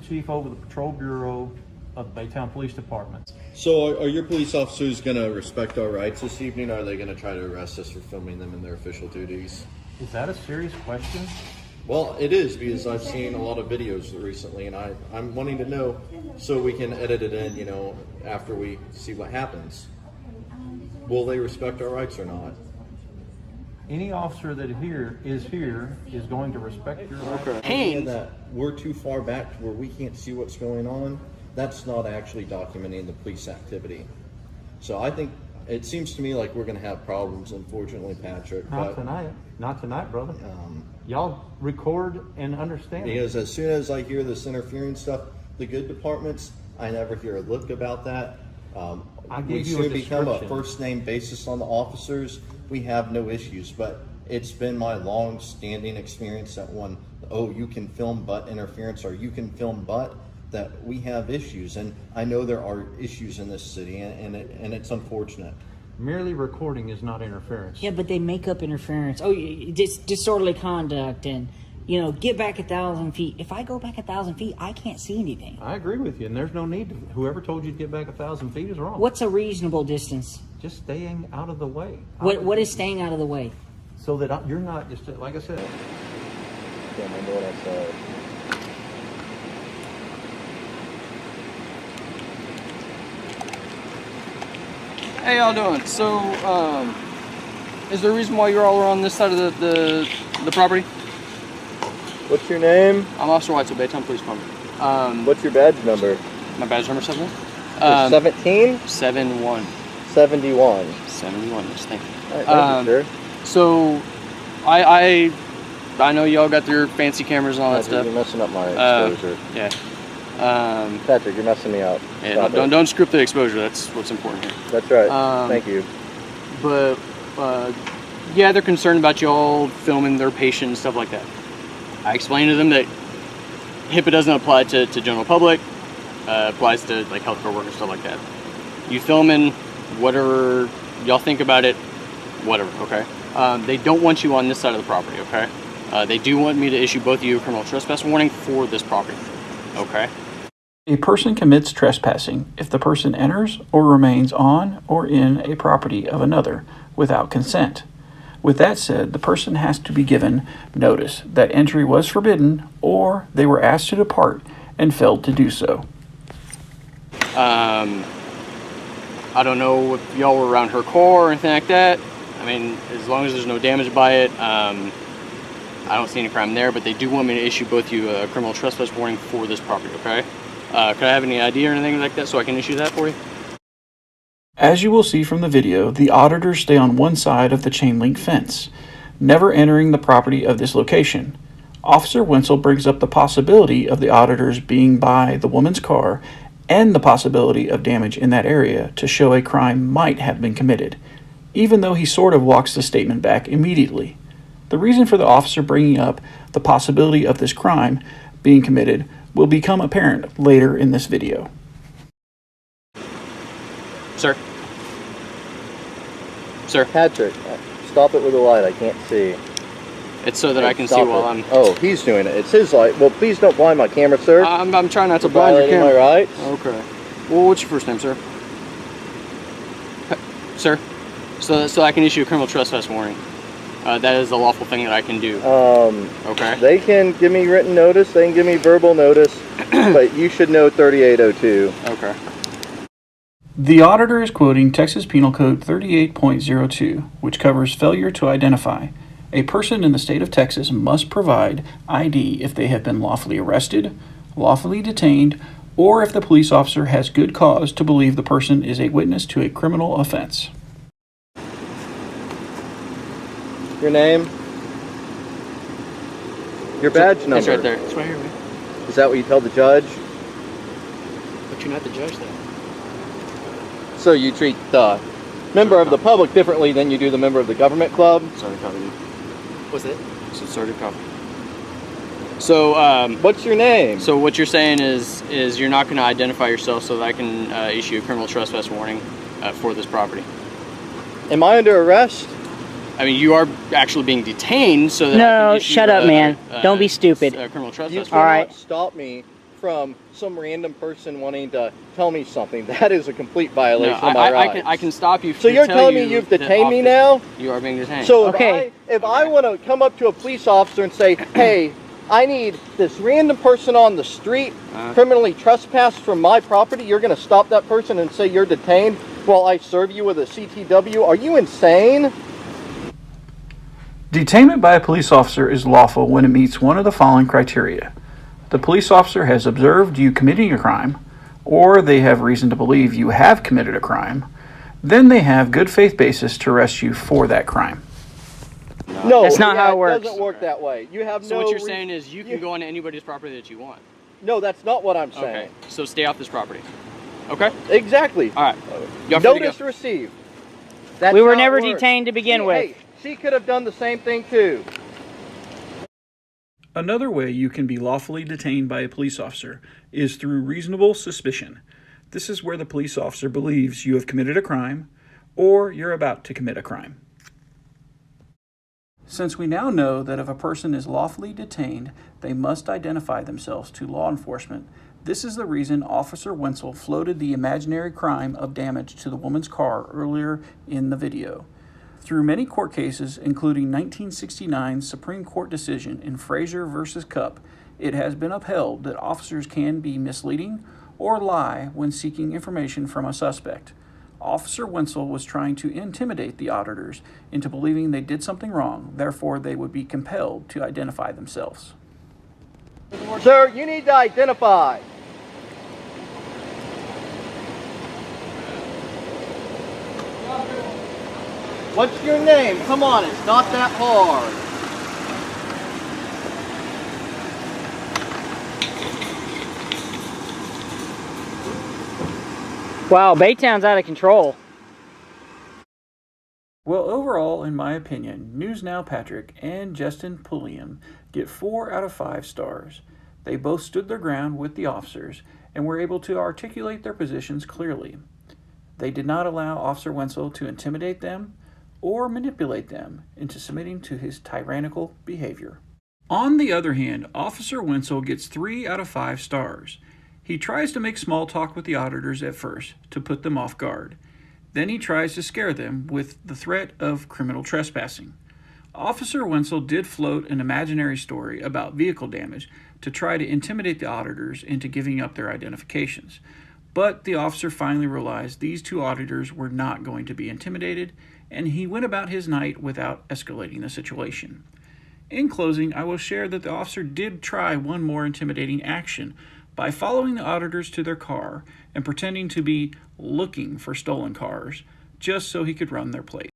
chief over the Patrol Bureau of the Baytown Police Department. So are your police officers going to respect our rights this evening, or are they going to try to arrest us for filming them in their official duties? Is that a serious question? Well, it is, because I've seen a lot of videos recently, and I'm wanting to know so we can edit it in, you know, after we see what happens. Will they respect our rights or not? Any officer that is going to respect your rights. Okay. That we're too far back to where we can't see what's going on, that's not actually documenting the police activity. So I think it seems to me like we're going to have problems, unfortunately, Patrick. Not tonight. Not tonight, brother. Y'all record and understand. Because as soon as I hear this interfering stuff, the good departments, I never hear a look about that. We soon become a first name basis on the officers. We have no issues, but it's been my long standing experience that you can film butt interference, or you can film butt, that we have issues. And I know there are issues in this city, and it's unfortunate. Merely recording is not interference. Yeah, but they make up interference. Oh, disorderly conduct, and get back 1,000 feet. If I go back 1,000 feet, I can't see anything. I agree with you, and there's no need to. Whoever told you to get back 1,000 feet is wrong. What's a reasonable distance? Just staying out of the way. What is staying out of the way? So that you're not just, like I said. Damn, I know what I said. Hey, y'all doing? So, is there a reason why you're all on this side of the property? What's your name? I'm Officer White, so Baytown Police Department. What's your badge number? My badge number 7? 17? 71. 71. 71, yes, thank you. All right, thank you, sir. So, I know y'all got your fancy cameras and all that stuff. You're messing up my exposure. Yeah. Patrick, you're messing me up. Yeah, don't script the exposure. That's what's important here. That's right. Thank you. But yeah, they're concerned about y'all filming their patient and stuff like that. I explained to them that HIPAA doesn't apply to general public. Applies to like healthcare workers, stuff like that. You filming whatever y'all think about it, whatever. Okay. They don't want you on this side of the property. Okay. They do want me to issue both of you a criminal trespass warning for this property. Okay. A person commits trespassing if the person enters or remains on or in a property of another without consent. With that said, the person has to be given notice that entry was forbidden, or they were asked to depart and failed to do so. I don't know if y'all were around her car or anything like that. I mean, as long as there's no damage by it, I don't see any crime there, but they do want me to issue both of you a criminal trespass warning for this property, okay? Could I have any ID or anything like that so I can issue that for you? As you will see from the video, the auditors stay on one side of the chain link fence, never entering the property of this location. Officer Wenzel brings up the possibility of the auditors being by the woman's car and the possibility of damage in that area to show a crime might have been committed, even though he sort of walks the statement back immediately. The reason for the officer bringing up the possibility of this crime being committed will become apparent later in this video. Sir? Sir? Patrick, stop it with the light. I can't see. It's so that I can see while I'm... Oh, he's doing it. It's his light. Well, please don't blind my camera, sir. I'm trying not to blind your camera. My rights. Okay. Well, what's your first name, sir? Sir? So I can issue a criminal trespass warning. That is the lawful thing that I can do. Okay. They can give me written notice. They can give me verbal notice. But you should know 3802. Okay. The auditor is quoting Texas Penal Code 38.02, which covers failure to identify. A person in the state of Texas must provide ID if they have been lawfully arrested, lawfully detained, or if the police officer has good cause to believe the person is a witness to a criminal offense. Your name? Your badge number? It's right there. It's right here, man. Is that what you tell the judge? But you're not the judge, though. So you treat the member of the public differently than you do the member of the government club? Sorry to cover you. What's that? So sorry to cover. So, what's your name? So what you're saying is you're not going to identify yourself so that I can issue a criminal trespass warning for this property. Am I under arrest? I mean, you are actually being detained, so that I No, can issue shut up, man. Don't be stupid. Criminal trespass. You All right. cannot stop me from some random person wanting to tell me something. That is a complete violation No, of my rights. I can stop you. So you're telling me you've detained me now? You are being detained. So Okay. if I want to come up to a police officer and say, hey, I need this random person on the street criminally trespassed from my property, you're going to stop that person and say you're detained while I serve you with a CTW? Are you insane? Detainment by a police officer is lawful when it meets one of the following criteria. The police officer has observed you committing a crime, or they have reason to believe you have committed a crime. Then they have good faith basis to arrest you for that crime. No, That's not how it works. doesn't work that way. You have So no what you're saying is you can go onto anybody's property that you want. No, that's not what I'm saying. Okay. So stay off this property. Okay. Exactly. All right. You're free to Notice go. received. That's We were how it never works. detained to begin with. Hey, she could have done the same thing too. Another way you can be lawfully detained by a police officer is through reasonable suspicion. This is where the police officer believes you have committed a crime or you're about to commit a crime. Since we now know that if a person is lawfully detained, they must identify themselves to law enforcement, this is the reason Officer Wenzel floated the imaginary crime of damage to the woman's car earlier in the video. Through many court cases, including 1969's Supreme Court decision in Frazier v. Cupp, it has been upheld that officers can be misleading or lie when seeking information from a suspect. Officer Wenzel was trying to intimidate the auditors into believing they did something wrong, therefore they would be compelled to identify themselves. Sir, you need to identify. What's your name? Come on, it's not that hard. Wow, Baytown's out of control. Well, overall, in my opinion, News Now Patrick and Justin Pulliam get 4 out of 5 stars. They both stood their ground with the officers and were able to articulate their positions clearly. They did not allow Officer Wenzel to intimidate them or manipulate them into submitting to his tyrannical behavior. On the other hand, Officer Wenzel gets 3 out of 5 stars. He tries to make small talk with the auditors at first to put them off guard. Then he tries to scare them with the threat of criminal trespassing. Officer Wenzel did float an imaginary story about vehicle damage to try to intimidate the auditors into giving up their identifications. But the officer finally realized these 2 auditors were not going to be intimidated, and he went about his night without escalating the situation. In closing, I will share that the officer did try one more intimidating action by following the auditors to their car and pretending to be looking for stolen cars just so he could run their plate.